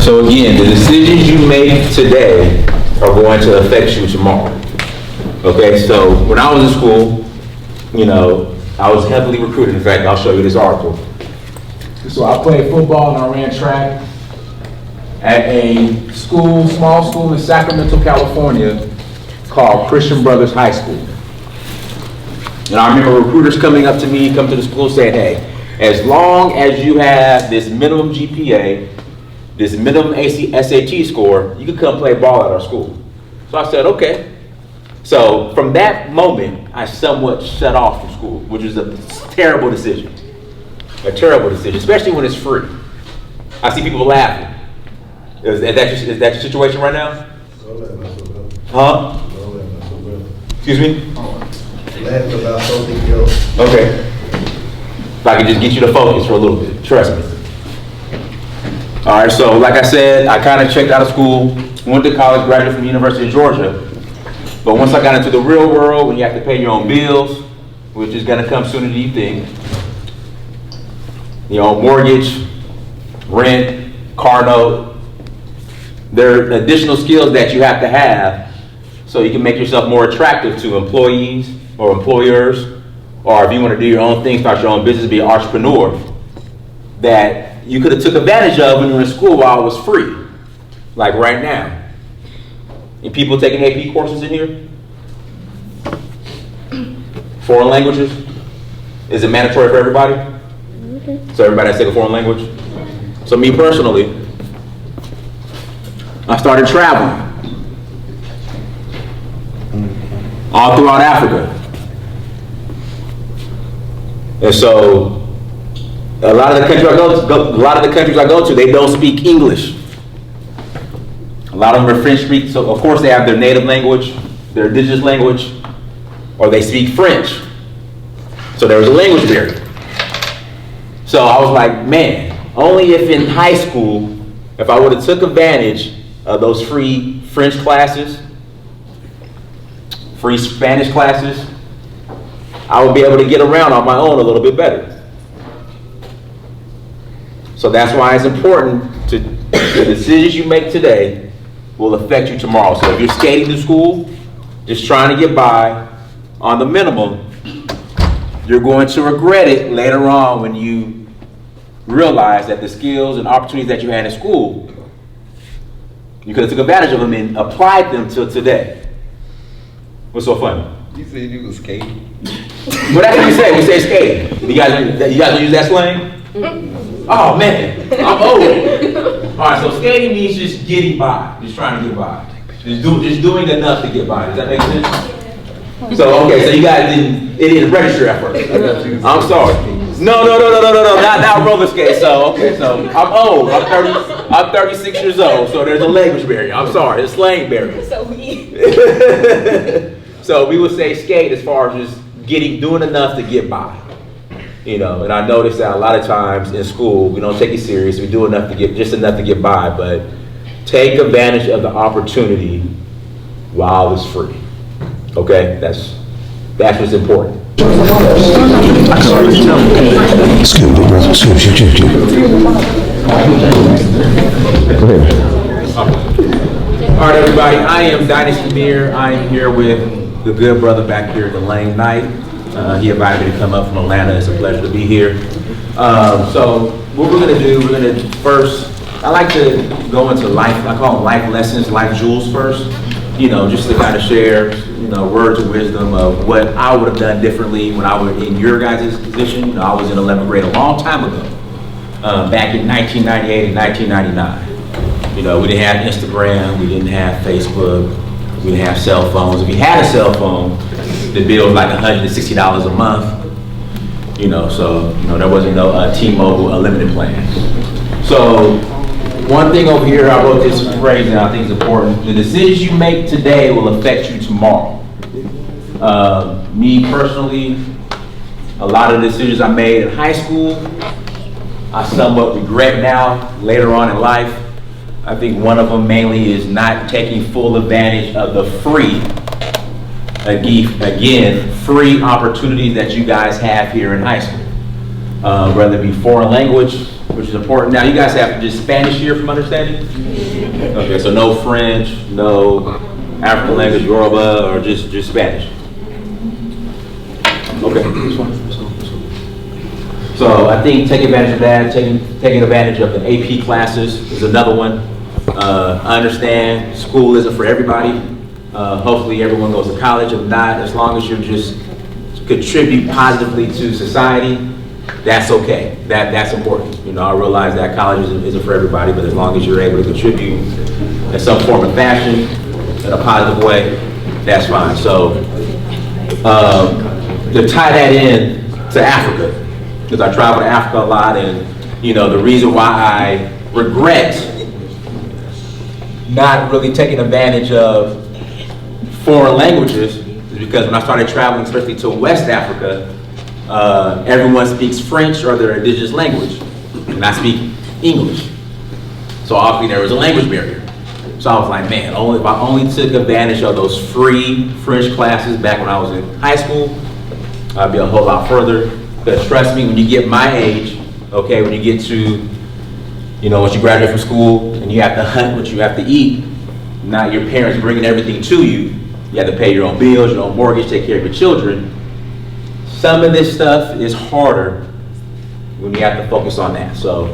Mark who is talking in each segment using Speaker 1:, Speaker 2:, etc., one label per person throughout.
Speaker 1: So again, the decisions you make today are going to affect you tomorrow. Okay, so when I was in school, you know, I was heavily recruited. In fact, I'll show you this article. So I played football and I ran track at a school, small school in Sacramento, California called Christian Brothers High School. And I remember recruiters coming up to me, come to the school saying, hey, as long as you have this minimum GPA, this minimum SAT score, you can come play ball at our school. So I said, okay. So from that moment, I somewhat shut off from school, which is a terrible decision. A terrible decision, especially when it's free. I see people laughing. Is that your situation right now? Huh? Excuse me?
Speaker 2: Laugh about something else.
Speaker 1: Okay. If I can just get you to focus for a little bit, trust me. All right, so like I said, I kind of checked out of school, went to college, graduated from the University of Georgia. But once I got into the real world, when you have to pay your own bills, which is gonna come sooner than you think, your own mortgage, rent, car note, there are additional skills that you have to have so you can make yourself more attractive to employees or employers, or if you want to do your own thing, start your own business, be an entrepreneur, that you could have took advantage of when you were in school while it was free, like right now. And people taking AP courses in here? Foreign languages? Is it mandatory for everybody? So everybody has to take a foreign language? So me personally, I started traveling all throughout Africa. And so a lot of the countries I go to, they don't speak English. A lot of them are French speak, so of course they have their native language, their indigenous language, or they speak French. So there was a language barrier. So I was like, man, only if in high school, if I would have took advantage of those free French classes, free Spanish classes, I would be able to get around on my own a little bit better. So that's why it's important to, the decisions you make today will affect you tomorrow. So if you're skating to school, just trying to get by on the minimum, you're going to regret it later on when you realize that the skills and opportunities that you had in school, you could have took advantage of them and applied them till today. What's so funny?
Speaker 2: You said you was skating.
Speaker 1: What that's what we say. We say skating. You guys don't use that slang? Oh man, I'm old. All right, so skating means just getting by, just trying to get by, just doing enough to get by. Does that make sense? So okay, so you guys it didn't register at first. I'm sorry. No, not roller skate. So okay, so I'm old. I'm 36 years old. So there's a language barrier. I'm sorry, it's slang barrier.
Speaker 3: So we.
Speaker 1: So we would say skate as far as just doing enough to get by. You know, and I noticed that a lot of times in school we don't take it serious. We do enough to get by, but take advantage of the opportunity while it's free. Okay, that's what's important.
Speaker 2: Excuse me, brother. Excuse you. Go ahead.
Speaker 1: All right, everybody. I am Dynasty Mir. I am here with the good brother back here, Delane Knight. He invited me to come up from Atlanta. It's a pleasure to be here. So what we're going to do, we're going to first, I like to go into life, I call them life lessons, life jewels first, you know, just to kind of share, you know, words of wisdom of what I would have done differently when I was in your guys' position. You know, I was in 11th grade a long time ago, back in 1998 and 1999. You know, we didn't have Instagram, we didn't have Facebook, we didn't have cell phones. If you had a cell phone, the bill was like $160 a month. You know, so you know there wasn't no T-Mobile unlimited plan. So one thing over here, I wrote this phrase and I think it's important. The decisions you make today will affect you tomorrow. Me personally, a lot of the decisions I made in high school, I somewhat regret now later on in life. I think one of them mainly is not taking full advantage of the free, again, free opportunities that you guys have here in high school. Whether it be foreign language, which is important. Now, you guys have just Spanish here from understanding? Okay, so no French, no African language, Yoruba, or just Spanish? Okay, this one. So I think take advantage of that, taking advantage of the AP classes is another one. I understand school isn't for everybody. Hopefully everyone goes to college. If not, as long as you just contribute positively to society, that's okay. That's important. You know, I realize that college isn't for everybody, but as long as you're able to contribute in some form of fashion, in a positive way, that's fine. So to tie that in to Africa, because I travel to Africa a lot, and you know, the reason why I regret not really taking advantage of foreign languages is because when I started traveling, especially to West Africa, everyone speaks French or their indigenous language, and I speak English. So obviously there was a language barrier. So I was like, man, if I only took advantage of those free French classes back when I was in high school, I'd be a whole lot further. Because trust me, when you get my age, okay, when you get to, you know, once you graduate from school and you have to hunt what you have to eat, not your parents bringing everything to you, you have to pay your own bills, your own mortgage, take care of your children. Some of this stuff is harder when you have to focus on that. So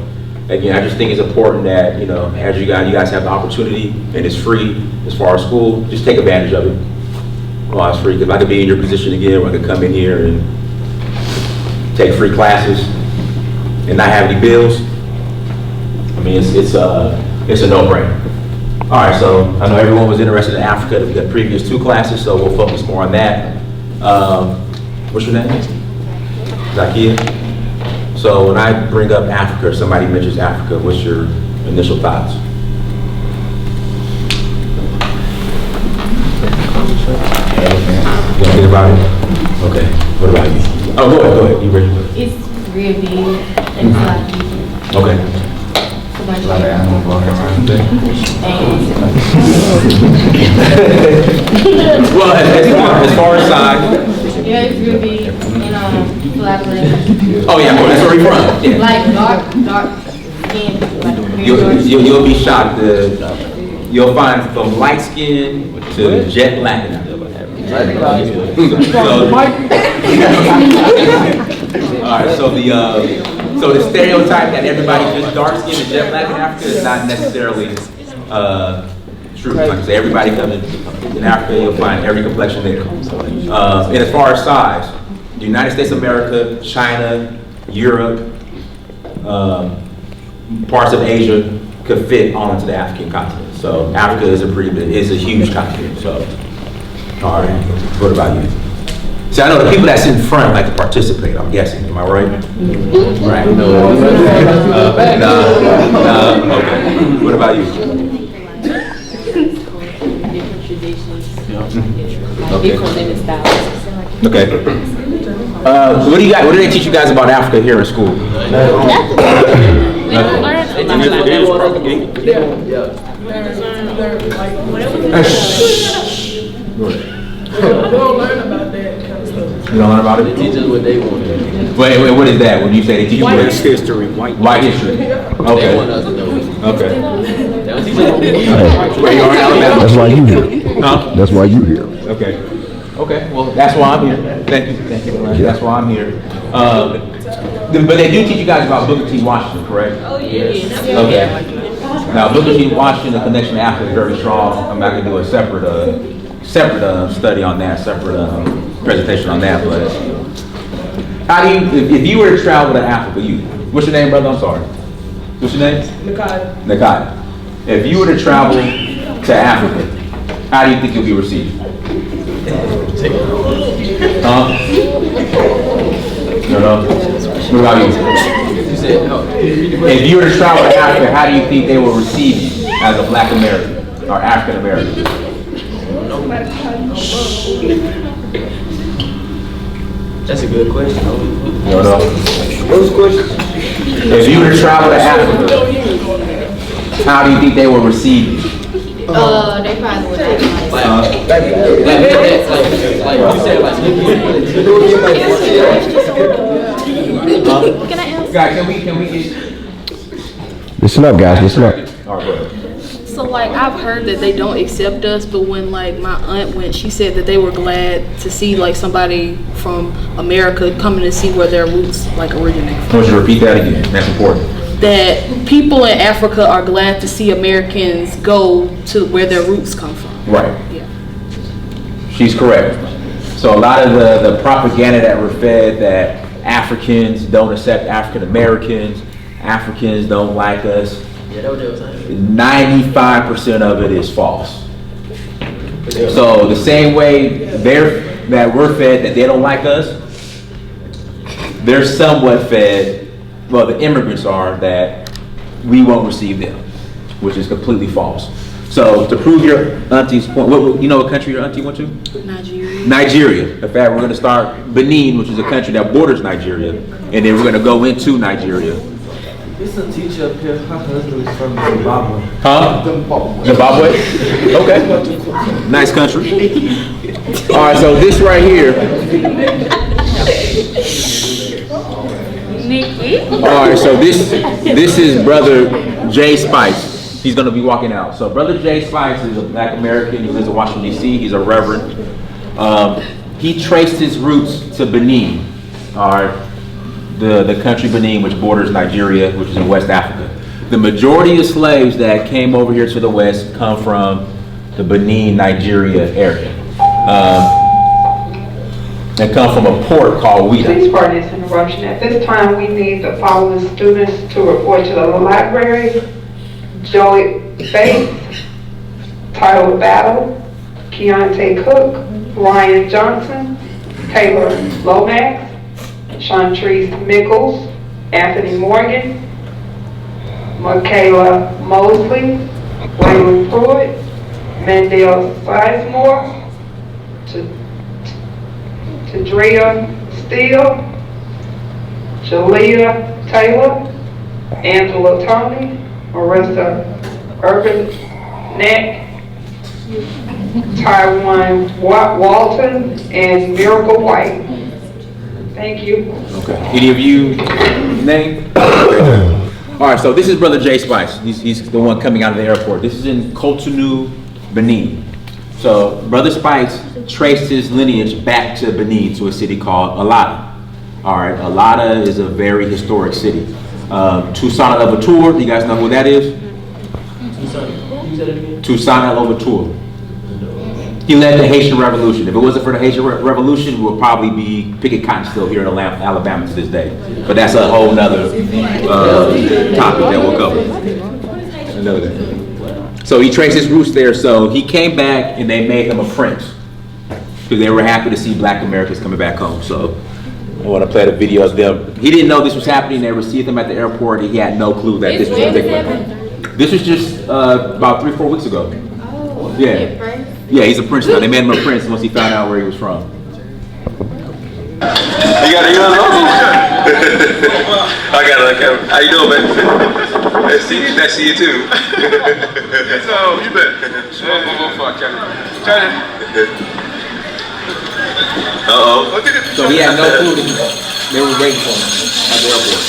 Speaker 1: again, I just think it's important that, you know, as you guys have the opportunity and it's free as far as school, just take advantage of it. Well, it's free, because I could be in your position again, where I could come in here and take free classes and not have any bills. I mean, it's a no-brainer. All right, so I know everyone was interested in Africa. We got previous 2 classes, so we'll focus more on that. What's your name? Zakia. So when I bring up Africa, or somebody mentions Africa, what's your initial thoughts? You think about it? Okay. What about you? Oh, go ahead. You ready?
Speaker 3: It's real big and it's like
Speaker 1: Okay.
Speaker 3: so much
Speaker 1: Well, as far as size.
Speaker 3: yeah, it's real big and flattering.
Speaker 1: Oh yeah, well, that's where we from. Yeah.
Speaker 3: Like dark skin, like
Speaker 1: You'll be shocked. You'll find from light skin to jet black. So, all right. So the stereotype that everybody's just dark skinned and jet black in Africa is not necessarily true. Like I say, everybody comes in Africa, you'll find every complexion there. And as far as size, the United States of America, China, Europe, parts of Asia could fit all into the African continent. So Africa is a huge continent. So, all right, what about you? See, I know the people that's in front like to participate, I'm guessing, am I right? Right. No. Okay. What about you?
Speaker 3: different traditions,
Speaker 1: Okay.
Speaker 3: different living styles.
Speaker 1: Okay. What do they teach you guys about Africa here in school?
Speaker 4: They'll learn about that kind of stuff.
Speaker 1: You don't learn about it?
Speaker 5: They teach us what they want.
Speaker 1: Wait, what is that? When you say they teach you what?
Speaker 5: history.
Speaker 1: White history.
Speaker 5: They
Speaker 1: Okay.
Speaker 5: want us to know.
Speaker 1: Okay.
Speaker 5: They don't teach us.
Speaker 1: Where you are in Alabama?
Speaker 2: That's why you here.
Speaker 1: Huh?
Speaker 2: That's why you here.
Speaker 1: Okay. Okay, well, that's why I'm here. Thank you. That's why I'm here. But they do teach you guys about Booker T. Washington, correct?
Speaker 3: Oh, yeah.
Speaker 1: Okay. Now, Booker T. Washington, the connection to Africa is very strong. I'm not going to do a separate study on that, separate presentation on that. But how do you, if you were to travel to Africa, what's your name, brother? I'm sorry. What's your name? Nakai. If you were to travel to Africa, how do you think you'll be received? Huh? No. What about you? If you were to travel to Africa, how do you think they will receive you as a Black American or African American?
Speaker 5: That's a good question.
Speaker 1: You don't know?
Speaker 5: What's the question?
Speaker 1: If you were to travel to Africa, how do you think they will receive you?
Speaker 3: They probably would like.
Speaker 5: You said like
Speaker 3: Can I ask?
Speaker 1: Guys, can we get
Speaker 2: Listen up, guys, listen up.
Speaker 1: All right, go ahead.
Speaker 4: So like I've heard that they don't accept us, but when like my aunt went, she said that they were glad to see like somebody from America coming to see where their roots like originate
Speaker 1: I
Speaker 4: from.
Speaker 1: want you to repeat that again. That's important.
Speaker 4: That people in Africa are glad to see Americans go to where their roots come from.
Speaker 1: Right.
Speaker 4: Yeah.
Speaker 1: She's correct. So a lot of the propaganda that we're fed that Africans don't accept African Americans, Africans don't like us,
Speaker 5: Yeah, that what they was saying.
Speaker 1: 95% of it is false. So the same way that we're fed that they don't like us, they're somewhat fed, well, the immigrants are, that we won't receive them, which is completely false. So to prove your auntie's point, you know what country your auntie went to?
Speaker 4: Nigeria.
Speaker 1: Nigeria. In fact, we're going to start Benin, which is a country that borders Nigeria, and then we're going to go into Nigeria.
Speaker 5: There's a teacher up here. Her husband is from Zimbabwe.
Speaker 1: Huh? Zimbabwe? Okay. Nice country. All right, so this right here.
Speaker 3: Nikki.
Speaker 1: All right, so this is Brother Jay Spice. He's going to be walking out. So Brother Jay Spice is a Black American. He lives in Washington, D.C. He's a reverend. He traced his roots to Benin, all right, the country Benin, which borders Nigeria, which is in West Africa. The majority of slaves that came over here to the West come from the Benin, Nigeria area. They come from a port called Ouidah.
Speaker 6: Please pardon this interruption. At this time, we need the following students to report to the library. Joey Bates, Tyler Battle, Keontae Cook, Ryan Johnson, Taylor Lomax, Chantrice Mickles, Anthony Morgan, Michaela Mosley, Waylon Pruitt, Mandel Sizemore, Tadria Steele, Jalea Taylor, Angela Tony, Marissa Urban-Neck, Taiwan Walton, and Miracle White. Thank you.
Speaker 1: Okay. Any of you name? All right, so this is Brother Jay Spice. He's the one coming out of the airport. This is in Cotonou, Benin. So Brother Spice traced his lineage back to Benin, to a city called Alada. All right, Alada is a very historic city. Toussaint Louverture, do you guys know who that is? Toussaint Louverture. He led the Haitian Revolution. If it wasn't for the Haitian Revolution, we would probably be picking cotton still here in Alabama to this day. But that's a whole nother topic that we'll cover. Another day. So he traced his roots there. So he came back and they made him a prince because they were happy to see Black Americans coming back home. So I want to play the video of them. He didn't know this was happening. They received him at the airport. He had no clue that this was taking place. This was just about 3-4 weeks ago.
Speaker 3: Oh,
Speaker 1: Yeah. Yeah, he's a prince now. They made him a prince once he found out where he was from.
Speaker 7: You got a young logo? I got a camera. How you doing, man? Nice to see you too. So, you bet. Uh-oh.
Speaker 1: So he had no clue that they were waiting for him at the airport.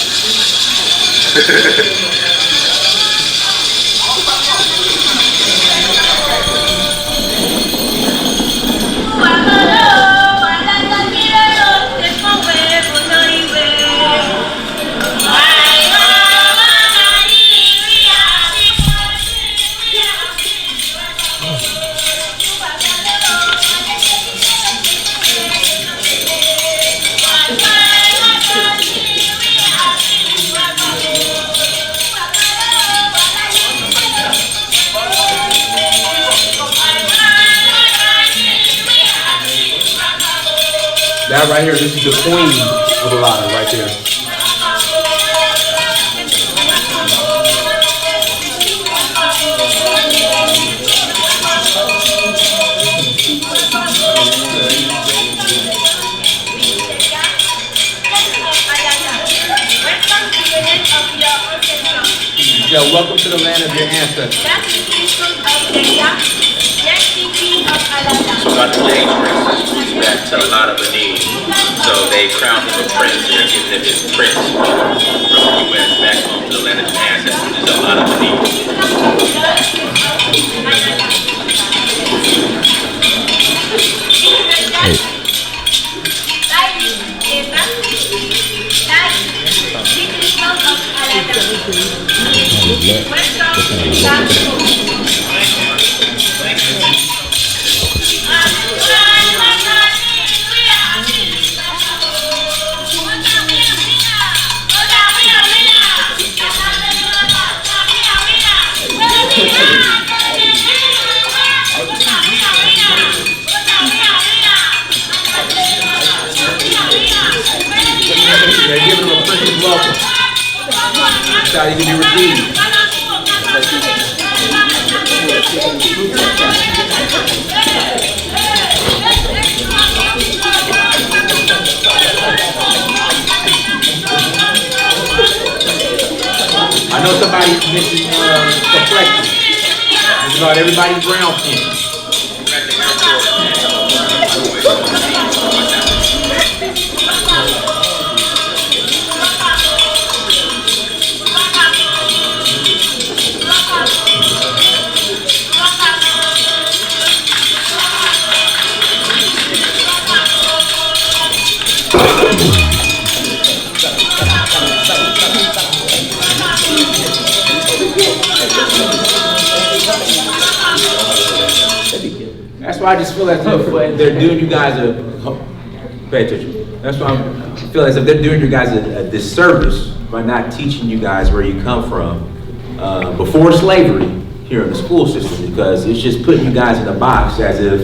Speaker 1: That right here, this is the queen of Alada right there. Yeah, welcome to the land of your ancestors.
Speaker 7: So Dr. James brings his roots back to a lot of Benin. So they crowned him a prince. They're giving him his prince from the U.S. back home to the land of his ancestors. There's a lot of Benin.
Speaker 1: They're giving him a Christian welcome. That's how you can be redeemed. I know somebody mentioned complexion. It's about everybody's brown skin. That's why I just feel as if they're doing you guys pay attention. That's why I feel as if they're doing you guys a disservice by not teaching you guys where you come from before slavery here in the school system, because it's just putting you guys in a box as if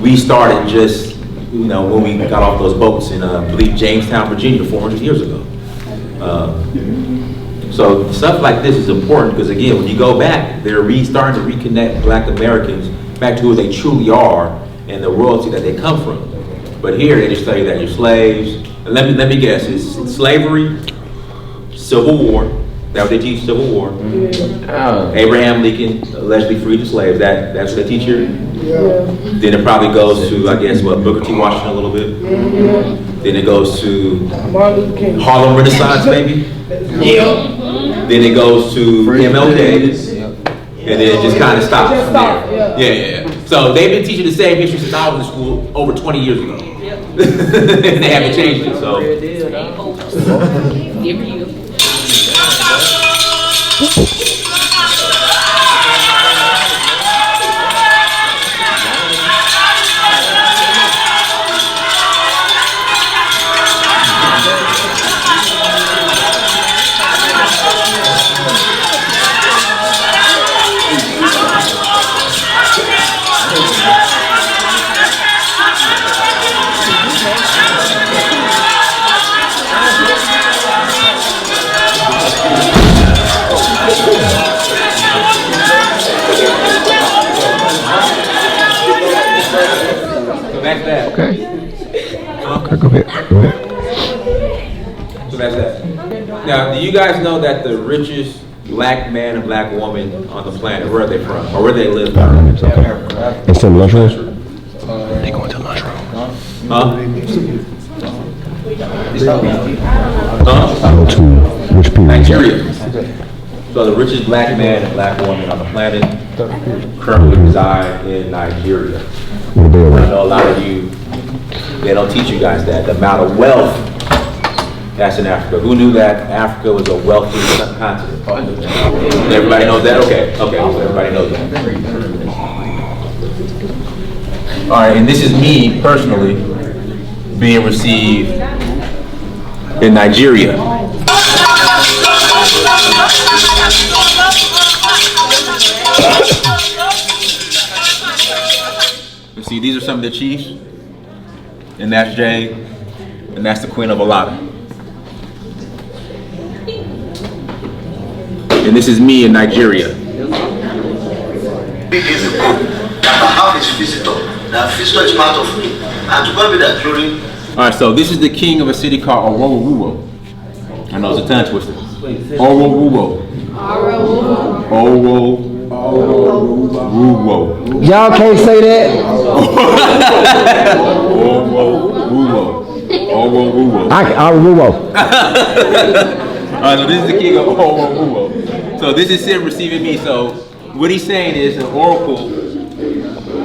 Speaker 1: we started just, when we got off those boats in, I believe, Jamestown, Virginia 400 years ago. So stuff like this is important because, again, when you go back, they're starting to reconnect Black Americans back to who they truly are and the royalty that they come from. But here they just tell you that you're slaves. And let me guess, it's slavery, Civil War. That's what they teach, Civil War. Abraham Lincoln allegedly freed the slaves. That's what they teach here. Then it probably goes to, I guess, Booker T. Washington a little bit. Then it goes to Harlem Renaissance, maybe. Then it goes to MLK. And then it just kind of stops from there. Yeah. So they've been teaching the same history since I was in school over 20 years ago. And they haven't changed it, so.
Speaker 2: Okay, go ahead.
Speaker 1: So that's that. Now, do you guys know that the richest Black man and Black woman on the planet, where are they from? Or where they live?
Speaker 2: It's in lunchroom?
Speaker 1: They going to lunchroom. Huh?
Speaker 2: Go to which people?
Speaker 1: Nigeria. So the richest Black man and Black woman on the planet currently reside in Nigeria. I know a lot of you, they don't teach you guys that. The amount of wealth that's in Africa. Who knew that Africa was a wealthy continent? Everybody knows that? Okay, so everybody knows that. All right, and this is me personally being received in Nigeria. You see, these are some of the chiefs, and that's Jay, and that's the Queen of Alada. And this is me in Nigeria. All right, so this is the king of a city called Ororuwo. I know it's a tongue twister. Ororuwo. Ororuwo. Ruwo.
Speaker 8: Y'all can't say that.
Speaker 1: Ruwo.
Speaker 8: I'll Ruwo.
Speaker 1: So this is the king of Ruwo. So this is him receiving me. So what he's saying is an oracle.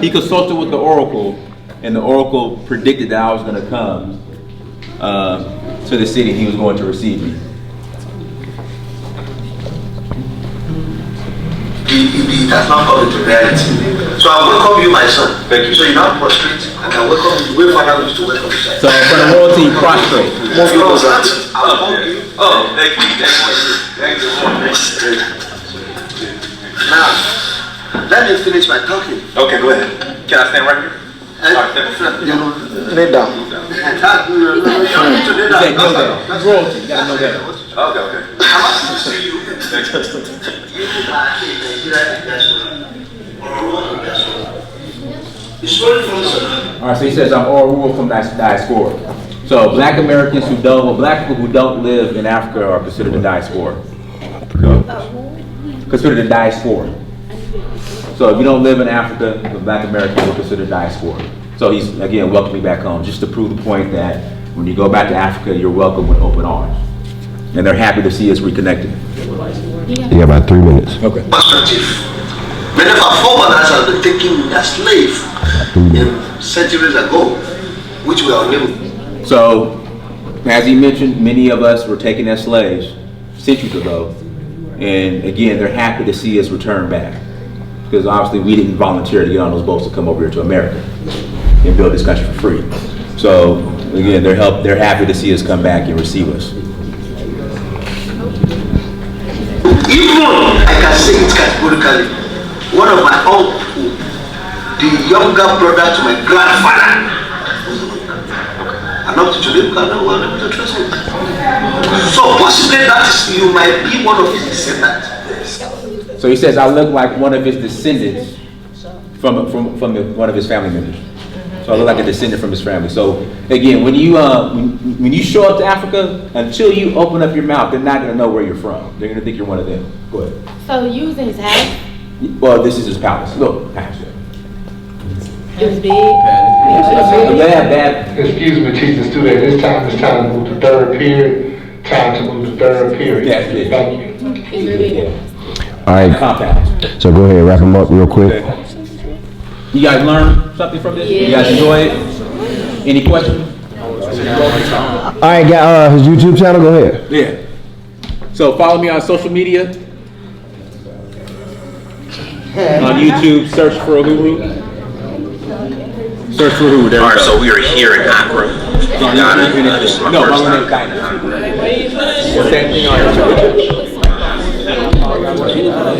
Speaker 1: He consulted with the oracle, and the oracle predicted that I was going to come to the city. He was going to receive me.
Speaker 9: It has not come into reality. So I welcome you, my son. Thank you. So you now prostrate, and I welcome you. Wait for you to welcome you.
Speaker 1: So for the royalty, prostrate.
Speaker 9: Thank you. Oh, thank you. Thank you. Now, let me finish my talking.
Speaker 7: Okay, go ahead. Can I stand right here?
Speaker 9: Lay down.
Speaker 1: Say no that. Royalty, you gotta know that.
Speaker 7: Okay.
Speaker 9: I'm happy to see you.
Speaker 1: All right, so he says I'm all rural from diaspora. So black Americans black people who don't live in Africa are considered a diaspora. Considered a diaspora. So if you don't live in Africa, the black Americans are considered diaspora. So he's, again, welcoming me back home, just to prove the point that when you go back to Africa, you're welcome with open arms. And they're happy to see us reconnected.
Speaker 2: Yeah, about 3 minutes.
Speaker 1: Okay.
Speaker 9: Many of our forefathers have been taken as slaves centuries ago, which we are unable.
Speaker 1: So, as he mentioned, many of us were taken as slaves centuries ago. And again, they're happy to see us return back. Because obviously we didn't volunteer to get on those boats to come over here to America and build this country for free. So again, they're happy to see us come back and receive us.
Speaker 9: Even I can say it categorically, one of my uncle, the younger brother to my grandfather, and up to today, we cannot well able to trust him. So possibly that is, you might be one of his descendants.
Speaker 1: So he says I look like one of his descendants from one of his family members. So I look like a descendant from his family. So again, when you show up to Africa, until you open up your mouth, they're not going to know where you're from. They're going to think you're one of them. Go ahead.
Speaker 3: So you was in his house?
Speaker 1: Well, this is his palace. Look, palace.
Speaker 3: It was big?
Speaker 1: Bad.
Speaker 10: Excuse me, teaching student, it's time to move to third period. Time to move to third period.
Speaker 1: That's it.
Speaker 10: Thank you.
Speaker 3: It's really big.
Speaker 2: All right,
Speaker 1: Compound.
Speaker 2: so go ahead, wrap them up real quick.
Speaker 1: You guys learn something from this?
Speaker 3: Yeah.
Speaker 1: You guys enjoy it? Any questions?
Speaker 2: All right, his YouTube channel, go ahead.
Speaker 1: Yeah. So follow me on social media. On YouTube, search for Uhuru. Search for Uhuru.
Speaker 7: All right, so we are here in Accra, Ghana. This is my first time.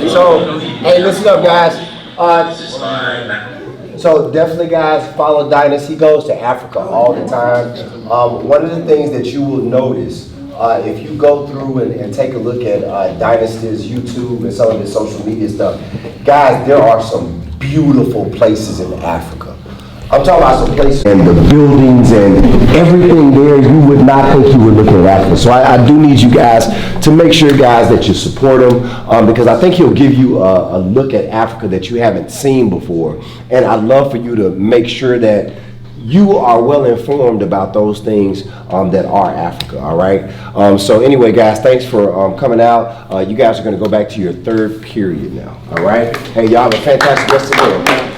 Speaker 8: So, hey, listen up, guys. So definitely, guys, follow Dynas. He goes to Africa all the time. One of the things that you will notice if you go through and take a look at Dynasty's YouTube and some of his social media stuff, guys, there are some beautiful places in Africa. I'm talking about some places and the buildings and everything there you would not think you were looking at Africa. So I do need you guys to make sure, guys, that you support him because I think he'll give you a look at Africa that you haven't seen before. And I'd love for you to make sure that you are well informed about those things that are Africa, all right? So anyway, guys, thanks for coming out. You guys are going to go back to your third period now, all right? Hey, y'all have a fantastic rest of the day.